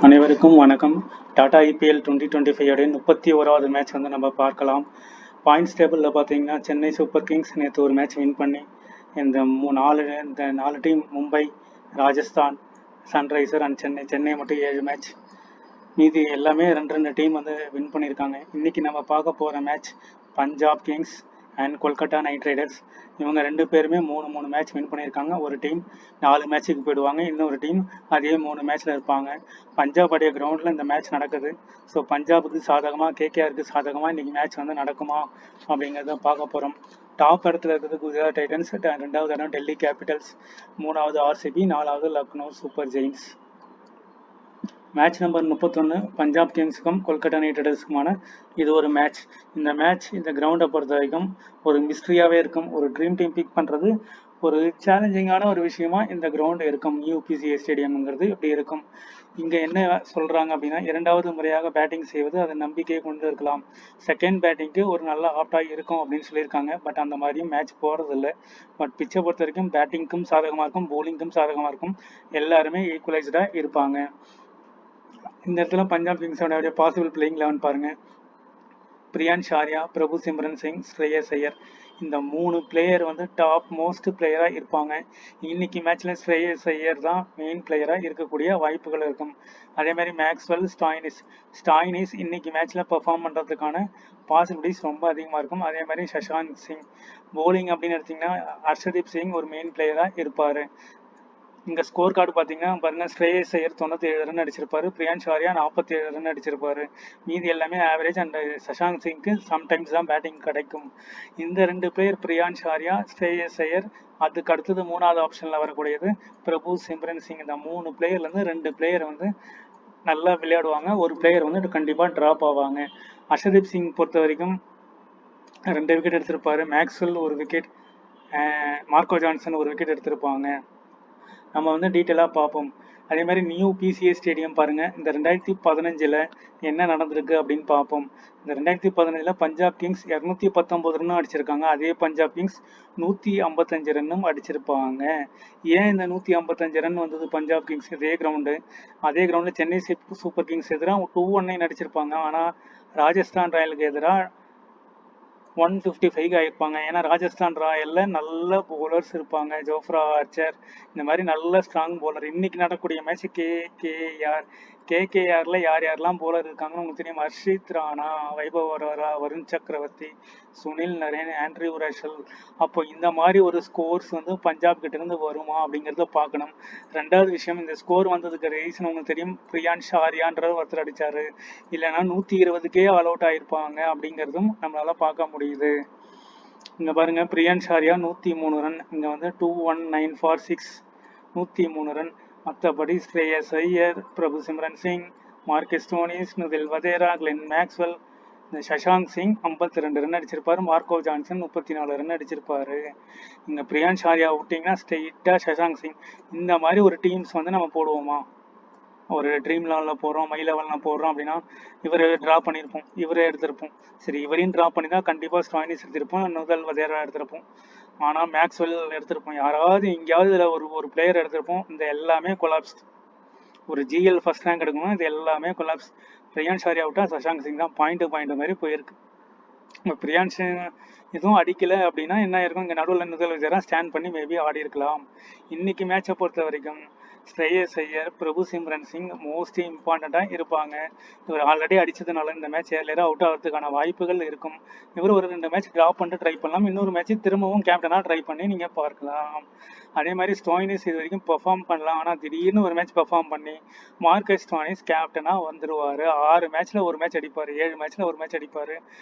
அனைவருக்கும் வணக்கம். டாடா ஐபிஎல் 2025 உடைய 31வது மேட்ச் வந்து நம்ம பார்க்கலாம். பாயிண்ட்ஸ் டேபிளில் பார்த்தீங்கன்னா சென்னை சூப்பர் கிங்ஸ் நேற்று ஒரு மேட்ச் வின் பண்ணி இந்த நாலு டீம் மும்பை, ராஜஸ்தான், சன்ரைசர் அண்ட் சென்னை மட்டும் 7 மேட்ச், மீதி எல்லாமே ரெண்டு டீம் வந்து வின் பண்ணியிருக்காங்க. இன்னைக்கு நம்ம பார்க்க போகிற match Punjab Kings and Kolkata night Riders. இவங்க ரெண்டு பேருமே மூணு மேட்ச் வின் பண்ணியிருக்காங்க. ஒரு டீம் 4 மேட்ச்சுக்கு போயிடுவாங்க, இன்னொரு டீம் அதே 3 மேட்ச்சில் இருப்பாங்க. பஞ்சாப் அடைய கிரவுண்டில் இந்த மேட்ச் நடக்குது. ஸோ பஞ்சாபுக்கு சாதகமாக, கேகேஆருக்கு சாதகமாக இன்றைக்கி மேட்ச் வந்து நடக்குமா அப்படிங்கிறத பார்க்க போகிறோம். டாப் இடத்துல இருக்கிறது குஜராத் டைட்டன்ஸ், ரெண்டாவது இடம் டெல்லி கேபிட்டல்ஸ், மூணாவது ஆர்சிபி, நாலாவது Lucknow super giants. Match number 31 Punjab கிங்ஸுக்கும் கொல்கத்தா நைட் ரைடர்ஸுக்குமான இது ஒரு மேட்ச். இந்த மேட்ச் இந்த கிரவுண்டை பொறுத்த வரைக்கும் ஒரு மிஸ்ட்ரியாகவே இருக்கும். ஒரு ட்ரீம் டீம் பிக் பண்ணுறது ஒரு சேலஞ்சிங்கான ஒரு விஷயமா இந்த கிரவுண்டு இருக்கும். யூபிசிஏ ஸ்டேடியம்ங்கிறது இப்படி இருக்கும். இங்கே என்ன சொல்கிறாங்க அப்படின்னா, 2வது முறையாக பேட்டிங் செய்வது அது நம்பிக்கையை கொண்டு இருக்கலாம். செகண்ட் பேட்டிங்க்கு ஒரு நல்ல ஆப்டாக இருக்கும் அப்படின்னு சொல்லியிருக்காங்க. பட் அந்த மாதிரியும் மேட்ச் போகிறதில்ல. பட் பிச்சை பொறுத்த வரைக்கும் பேட்டிங்க்கும் சாதகமாக இருக்கும், போலிங்க்கும் சாதகமாக இருக்கும். எல்லாருமே ஈக்குவலைஸ்டாக இருப்பாங்க. இந்த இடத்துல பஞ்சாப் கிங்ஸோட பாசிபிள் பிளேயிங் 11 பாருங்க. பிரியான்ஷ் ஆர்யா, பிரபு சிம்ரன் சிங், ஸ்ரேயஸ் ஐயர், இந்த 3 பிளேயர் வந்து டாப் மோஸ்ட் பிளேயராக இருப்பாங்க. இன்னைக்கு மேட்ச்சில் ஸ்ரேயஸ் ஐயர் தான் மெயின் பிளேயராக இருக்கக்கூடிய வாய்ப்புகள் இருக்கும். அதே மாதிரி மேக்ஸ்வெல், ஸ்டாயினிஸ் இன்னைக்கு மேட்ச்சில் பெர்ஃபார்ம் பண்ணுறதுக்கான பாசிபிலிட்டிஸ் ரொம்ப அதிகமாக இருக்கும். அதே மாதிரி சஷாந்த் சிங். போலிங் அப்படின்னு எடுத்திங்கன்னா ஹர்ஷதீப் சிங் ஒரு மெயின் பிளேயராக இருப்பார். இங்கே ஸ்கோர் கார்டு பார்த்தீங்கன்னா பாருங்க, ஸ்ரேயஸ் ஐயர் 97 ரன் அடிச்சிருப்பாரு, பிரியான்ஷ் ஆர்யா 47 ரன் அடிச்சிருப்பாரு. மீதி எல்லாமே ஆவரேஜ். அண்ட் சஷாங்க் சிங்க்கு சம்டைம்ஸ் தான் பேட்டிங் கிடைக்கும். இந்த 2 பிளேயர் பிரியான்ஷ் ஆர்யா, ஸ்ரேயஸ் ஐயர், அதுக்கு அடுத்தது 3வது ஆப்ஷனில் வரக்கூடியது பிரபு சிம்ரன் சிங். இந்த 3 பிளேயர்லேருந்து 2 பிளேயர் வந்து நல்லா விளையாடுவாங்க, ஒரு பிளேயர் வந்து கண்டிப்பாக ட்ராப் ஆவாங்க. ஹர்ஷதீப் சிங் பொறுத்த வரைக்கும் 2 விக்கெட் எடுத்திருப்பாரு, மேக்ஸ்வெல் ஒரு விக்கெட், மார்க்கோ ஜான்சன் ஒரு விக்கெட் எடுத்திருப்பாங்க. நம்ம வந்து டீட்டெயிலாக பார்ப்போம். அதே மாதிரி நியூ பிசிஏ ஸ்டேடியம் பாருங்கள். இந்த 2015 என்ன நடந்திருக்கு அப்படின்னு பார்ப்போம். இந்த 2015 பஞ்சாப் கிங்ஸ் 219 ரன்னும் அடிச்சிருக்காங்க. அதே பஞ்சாப் கிங்ஸ் 155 ரன்னும் அடிச்சிருப்பாங்க. ஏன் இந்த 155 ரன் வந்தது பஞ்சாப் கிங்ஸ்? அதே கிரவுண்டில் சென்னை சூப்பர் கிங்ஸ் எதிராக 219 அடிச்சிருப்பாங்க. ஆனால் ராஜஸ்தான் ராயலுக்கு எதிராக 155 ஆகிருப்பாங்க. ஏன்னா ராஜஸ்தான் ராயலில் நல்ல போலர்ஸ் இருப்பாங்க. ஜோஃப்ரா ஆர்ச்சர், இந்த மாதிரி நல்ல ஸ்ட்ராங் போலர். இன்னைக்கு நடக்கக்கூடிய மேட்ச் கேகேஆரில் யாரெல்லாம் போலர் இருக்காங்கன்னு உங்களுக்கு தெரியும். ஹர்ஷித் ராணா, வைபவ் வரோரா, வருண் சக்கரவர்த்தி, சுனில் நரேன், ஆண்ட்ரியூ ரஷல். அப்போ இந்த மாதிரி ஒரு ஸ்கோர்ஸ் வந்து பஞ்சாப் கிட்டேருந்து வருமா அப்படிங்கிறத பார்க்கணும். 2வது விஷயம், இந்த ஸ்கோர் வந்ததுக்கு ரீசன் உங்களுக்கு தெரியும். பிரியான்ஷ் ஆர்யான்ற ஒருத்தர் அடித்தார், இல்லைன்னா 120க்கே ஆல் அவுட் ஆகிருப்பாங்க அப்படிங்கிறதும் நம்மளால் பார்க்க முடியுது. இங்கே பாருங்கள், பிரியான்ஷ் ஆர்யா 103 ரன், இங்கே வந்து 219 ஃபார் 6, 103 ரன். மற்றபடி Shreyas Iyer, Prabhsimran Singh, Marcus Stoinis, Nehal Wadhera, Glenn Maxwell, இந்த சஷாங்க் சிங் 52 ரன் அடிச்சிருப்பாரு, மார்க்கோ ஜான்சன் 34 ரன் அடிச்சிருப்பாரு. இங்கே பிரியான்ஷ் ஆர்யா விட்டிங்கன்னா ஸ்ட்ரெயிட்டாக சஷாங்க் சிங். இந்த மாதிரி ஒரு டீம்ஸ் வந்து நம்ம போடுவோமா? ஒரு ட்ரீம் லெவலில் போடுறோம், மை லெவலில் போடுறோம் அப்படின்னா இவரை ட்ரா பண்ணியிருப்போம், இவரே எடுத்திருப்போம். சரி, இவரையும் ட்ரா பண்ணி தான் கண்டிப்பாக ஸ்டாயினிஸ் எடுத்திருப்போம், நுதல் வதேரா எடுத்திருப்போம். ஆனால் மேக்ஸ்வெல் எடுத்திருப்போம். யாராவது எங்கேயாவது இதில் ஒரு பிளேயர் எடுத்திருப்போம். இந்த எல்லாமே கொலாப்ஸ். ஒரு ஜிஎல் ஃபர்ஸ்ட் ரேங்க் எடுக்கணும், இது எல்லாமே கொலாப்ஸ். பிரியான்ஷ் ஆர்யா விட்டா சஷாங்க் சிங் தான் பாயிண்ட் மாதிரி போயிருக்கு. பிரியான்ஷ் எதுவும் அடிக்கலை அப்படின்னா என்ன இருக்கும், இங்கே நடுவில் நுதல் வதேரா ஸ்டாண்ட் பண்ணி மேபி ஆடி இருக்கலாம். இன்னைக்கு மேட்சை பொறுத்த வரைக்கும் ஸ்ரேயஸ் ஐயர், பிரபு சிம்ரன் சிங் மோஸ்ட் இம்பார்ட்டண்ட்டாக இருப்பாங்க. இவர் ஆல்ரெடி அடித்ததுனால இந்த மேட்ச் ஏர்லியராக அவுட் ஆகிறதுக்கான வாய்ப்புகள் இருக்கும். இவர் ஒரு 2 மேட்ச் ட்ராப் பண்ணிட்டு ட்ரை பண்ணலாம், இன்னொரு மேட்ச் திரும்பவும் கேப்டனாக ட்ரை பண்ணி நீங்கள் பார்க்கலாம். அதே மாதிரி ஸ்டோயினிஸ் இது வரைக்கும் பெர்ஃபார்ம் பண்ணலாம், ஆனால் திடீர்னு ஒரு மேட்ச் பெர்ஃபார்ம் பண்ணி மார்க்கஸ் ஸ்டோயினிஸ் கேப்டனாக வந்துடுவார். 6 மேட்ச்சில் ஒரு மேட்ச் அடிப்பார், 7 மேட்ச்சில் ஒரு மேட்ச் அடிப்பார்.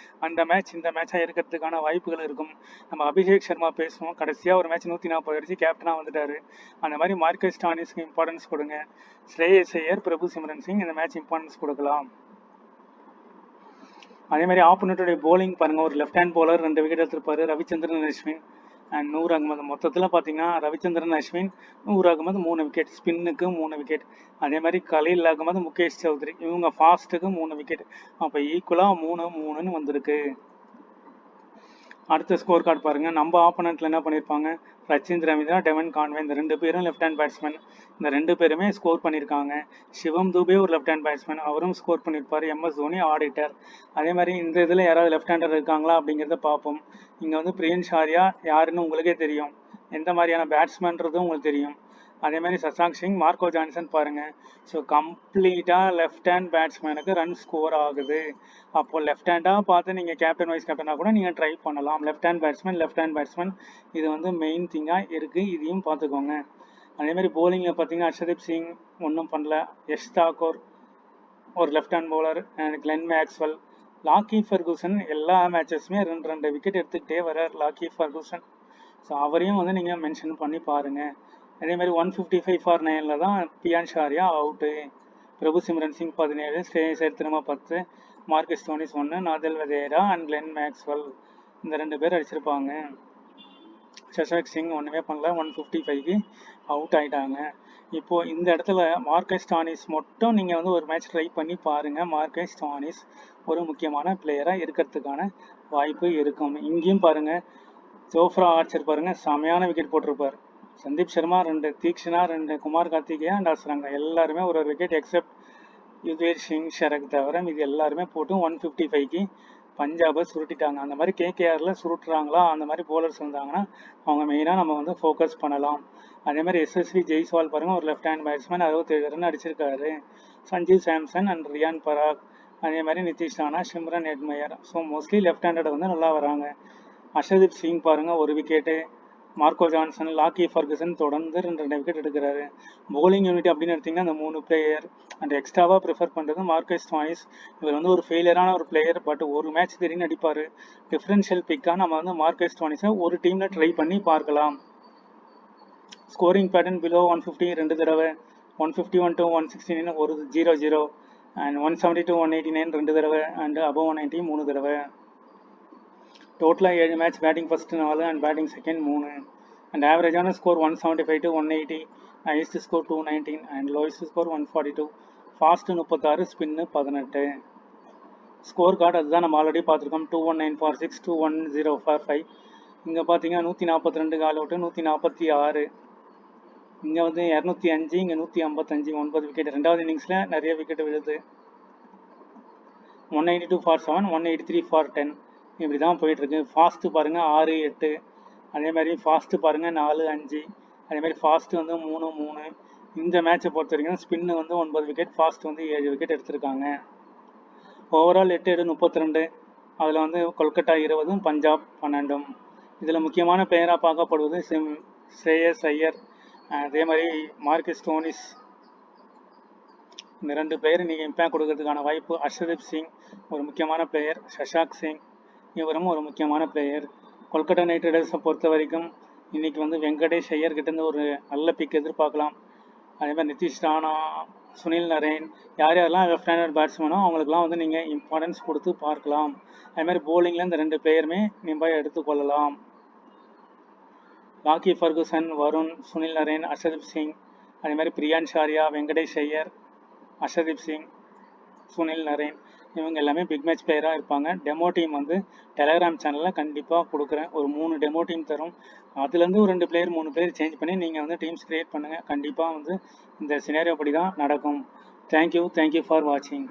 அந்த மேட்ச் இந்த மேட்சாக இருக்கிறதுக்கான வாய்ப்புகள் இருக்கும். நம்ம அபிஷேக் சர்மா பேசுவோம், கடைசியாக ஒரு மேட்ச் 140 அடிச்சு கேப்டனாக வந்துட்டார். அந்த மாதிரி மார்க்கஸ் ஸ்டோயினிஸ்க்கு இம்பார்ட்டன்ஸ் கொடுங்க. ஸ்ரேயஸ் ஐயர், பிரபு சிம்ரன் சிங் இந்த மேட்ச் இம்பார்ட்டன்ஸ் கொடுக்கலாம். அதே மாதிரி ஆப்போனண்ட்டுடைய போலிங் பாருங்கள். ஒரு லெஃப்ட் ஹேண்ட் போலர் 2 விக்கெட் எடுத்திருப்பாரு, ரவிச்சந்திரன் அஸ்வின் அண்ட் நூர் அகமது. மொத்தத்தில் பார்த்தீங்கன்னா ரவிச்சந்திரன் அஸ்வின், நூர் அகமது 3 விக்கெட், ஸ்பின்னுக்கு 3 விக்கெட். அதே மாதிரி கலீல் அகமது, முகேஷ் சௌத்ரி இவங்க ஃபாஸ்ட்டுக்கு 3 விக்கெட். அப்போ ஈக்குவலாக 3-3ன்னு வந்திருக்கு. அடுத்த ஸ்கோர் கார்டு பாருங்கள். நம்ம ஆப்போனண்ட்டில் என்ன பண்ணியிருப்பாங்க, ரச்சிந்த் ரவீந்திரா, டெவன் கான்வே, இந்த 2 பேரும் லெஃப்ட் ஹேண்ட் பேட்ஸ்மேன். இந்த 2 பேருமே ஸ்கோர் பண்ணியிருக்காங்க. சிவம் துபே ஒரு லெஃப்ட் ஹேண்ட் பேட்ஸ்மேன், அவரும் ஸ்கோர் பண்ணியிருப்பார். MS Dhoni auditor. அதே மாதிரி இந்த இதில் யாராவது லெஃப்ட் ஹேண்டர் இருக்காங்களா அப்படிங்கிறத பார்ப்போம். இங்கே வந்து பிரியன்ஷ் ஆர்யா யாருன்னு உங்களுக்கே தெரியும், எந்த மாதிரியான பேட்ஸ்மேன்றதும் உங்களுக்கு தெரியும். அதே மாதிரி சசாக் சிங், மார்க்கோ ஜான்சன் பாருங்கள். ஸோ கம்ப்ளீட்டாக லெஃப்ட் ஹேண்ட் பேட்ஸ்மேனுக்கு ரன் ஸ்கோர் ஆகுது. அப்போது லெஃப்ட் ஹேண்டாக பார்த்து நீங்கள் கேப்டன் வைஸ் கேப்டனாக கூட நீங்கள் ட்ரை பண்ணலாம். லெஃப்ட் ஹேண்ட் பேட்ஸ்மேன் இது வந்து மெயின் திங்காக இருக்குது, இதையும் பார்த்துக்கோங்க. அதேமாதிரி போலிங்கில் பார்த்தீங்கன்னா ஹர்ஷதீப் சிங் ஒன்றும் பண்ணல. யஷ் தாக்கூர் ஒரு left hand bowler, and Glenn Maxwell. Lockie Ferguson எல்லா மேட்சஸுமே 2 விக்கெட் எடுத்துக்கிட்டே வர்றார் லாக்கி ஃபர்கூசன். ஸோ அவரையும் வந்து நீங்கள் மென்ஷன் பண்ணி பாருங்கள். அதேமாதிரி 155 ஃபார் 9 தான் பியான்ஷ் ஆர்யா அவுட்டு. பிரபு சிம்ரன் சிங் 17, ஸ்ரேயஸ் ஐயர் திரும்ப 10, Marcus Stoinis 1, Nehal Wadhera and Glenn Maxwell இந்த 2 பேர் அடிச்சிருப்பாங்க. சசாக் சிங் ஒன்றுமே பண்ணல, 155க்கு அவுட் ஆகிட்டாங்க. இப்போது இந்த இடத்துல மார்க்கஸ் ஸ்டானிஸ் மட்டும் நீங்கள் வந்து ஒரு மேட்ச் ட்ரை பண்ணி பாருங்கள். மார்க்கஸ் ஸ்டானிஸ் ஒரு முக்கியமான பிளேயராக இருக்கிறதுக்கான வாய்ப்பு இருக்கும். இங்கேயும் பாருங்கள், ஜோஃப்ரா ஆர்ச்சர் பாருங்கள் செமையான விக்கெட் போட்டிருப்பார். சந்தீப் சர்மா 2, தீக்ஷனா 2, குமார் கார்த்திகேயா அண்ட் அஸ்ரங்கா எல்லாருமே ஒரு விக்கெட் எக்ஸப்ட் யுதேஷ் சிங் ஷரக் தவிர இது எல்லாருமே போட்டு 155க்கு பஞ்சாபை சுருட்டிட்டாங்க. அந்த மாதிரி கேகேஆரில் சுருட்டுறாங்களா அந்த மாதிரி போலர்ஸ் வந்தாங்கன்னா அவங்க மெயினாக நம்ம வந்து ஃபோக்கஸ் பண்ணலாம். அதே மாதிரி SSV ஜெய்ஸ்வால் பாருங்கள், ஒரு லெஃப்ட் ஹேண்ட் பேட்ஸ்மேன் 67 ரன் அடிச்சிருக்காரு. சஞ்சீவ் சாம்சன் அண்ட் ரியான் பராக், அதே மாதிரி Nitish Rana, Shimron Hetmyer. So mostly left handed வந்து நல்லா வராங்க. ஹர்ஷதீப் சிங் பாருங்கள் ஒரு விக்கெட்டு. மார்க்கோ ஜான்சன், லாக்கி ஃபர்கூசன் தொடர்ந்து 2 விக்கெட் எடுக்கிறாரு. போலிங் யூனிட் அப்படின்னு எடுத்திங்கன்னா அந்த 3 பிளேயர் அண்ட் எக்ஸ்ட்ராவாக ப்ரிஃபர் பண்ணுறது மார்க்கஸ் ஸ்டானிஸ். இவர் வந்து ஒரு ஃபெயிலியரான ஒரு பிளேயர், பட் ஒரு மேட்ச் திடீர்னு அடிப்பார். டிஃப்ரென்ஷியல் பிக்காக நம்ம வந்து மார்க்கஸ் ஸ்டானிஸை ஒரு டீமில் ட்ரை பண்ணி பார்க்கலாம். ஸ்கோரிங் பேட்டர்ன் பிலோ 150 2 தடவை, 151 to 169 ஒரு 0-0, அண்ட் 170 to 189 2 தடவை, அண்ட் அபவ் 190 3 தடவை. டோட்டலாக 7 match, batting first 4 and batting second 3, and ஆவரேஜான score 175 to 180, highest score 219 and lowest score 142. Fast 36, spin 18. Score card அதுதான் நம்ம ஆல்ரெடி பார்த்துருக்கோம். 219 ஃபார் 6, 210 ஃபார் 5. இங்கே பார்த்தீங்கன்னா 142 ஆல் அவுட்டு, 146. இங்கே வந்து 205, இங்கே 155, 9 விக்கெட். 2வது இன்னிங்ஸில் நிறைய விக்கெட் விழுது. 192 ஃபார் 7, 183 ஃபார் 10. இப்படி தான் போயிட்டுருக்கு. ஃபாஸ்ட்டு பாருங்கள் 6, 8. அதே மாதிரி ஃபாஸ்ட்டு பாருங்கள் 4, 5. அதே மாதிரி ஃபாஸ்ட்டு வந்து 3, 3. இந்த மேட்சை பொறுத்த வரைக்கும் ஸ்பின்னு வந்து 9 விக்கெட், ஃபாஸ்ட் வந்து 7 விக்கெட் எடுத்திருக்காங்க. ஓவரால் 8 7 32. அதில் வந்து கொல்கட்டா 20, பஞ்சாப் 12. இதில் முக்கியமான பிளேயராக பார்க்கப்படுவது ஸ்ரேயஸ் ஐயர், அதே மாதிரி மார்க்கஸ் ஸ்டோனிஸ். இந்த 2 பிளேயர் நீங்கள் இம்பேக்ட் கொடுக்கறதுக்கான வாய்ப்பு. ஹர்ஷதீப் சிங் ஒரு முக்கியமான பிளேயர், சஷாக் சிங் இவரும் ஒரு முக்கியமான பிளேயர். கொல்கட்டா நைட் ரைடர்ஸை பொறுத்த வரைக்கும் இன்றைக்கி வந்து வெங்கடேஷ் ஐயர் கிட்டேருந்து ஒரு நல்ல பிக் எதிர்பார்க்கலாம். அதே மாதிரி நிதிஷ் ராணா, சுனில் நரேன், யார் யாரெல்லாம் லெஃப்ட் ஹேண்டட் பேட்ஸ்மேனோ அவங்களுக்குலாம் வந்து நீங்கள் இம்பார்ட்டன்ஸ் கொடுத்து பார்க்கலாம். அதேமாதிரி போலிங்கில் இந்த 2 பிளேயருமே நீங்கள் எடுத்துக்கொள்ளலாம். லாக்கி ஃபர்கூசன், வருண், சுனில் நரேன், ஹர்ஷதீப் சிங், அதே மாதிரி பிரியான்ஷ் ஆர்யா, வெங்கடேஷ் ஐயர், ஹர்ஷதீப் சிங், சுனில் நரேன் இவங்க எல்லாமே பிக் மேட்ச் பிளேயராக இருப்பாங்க. டெமோ டீம் வந்து டெலகிராம் சேனலில் கண்டிப்பாக கொடுக்குறேன். ஒரு 3 டெமோ டீம் தரும். அதுலேருந்து ஒரு 2 பிளேயர் 3 பிளேயர் சேஞ்ச் பண்ணி நீங்கள் வந்து டீம்ஸ் க்ரியேட் பண்ணுங்கள். கண்டிப்பாக வந்து இந்த சினாரியோ படி தான் நடக்கும். தேங்க்யூ ஃபார் வாட்சிங்.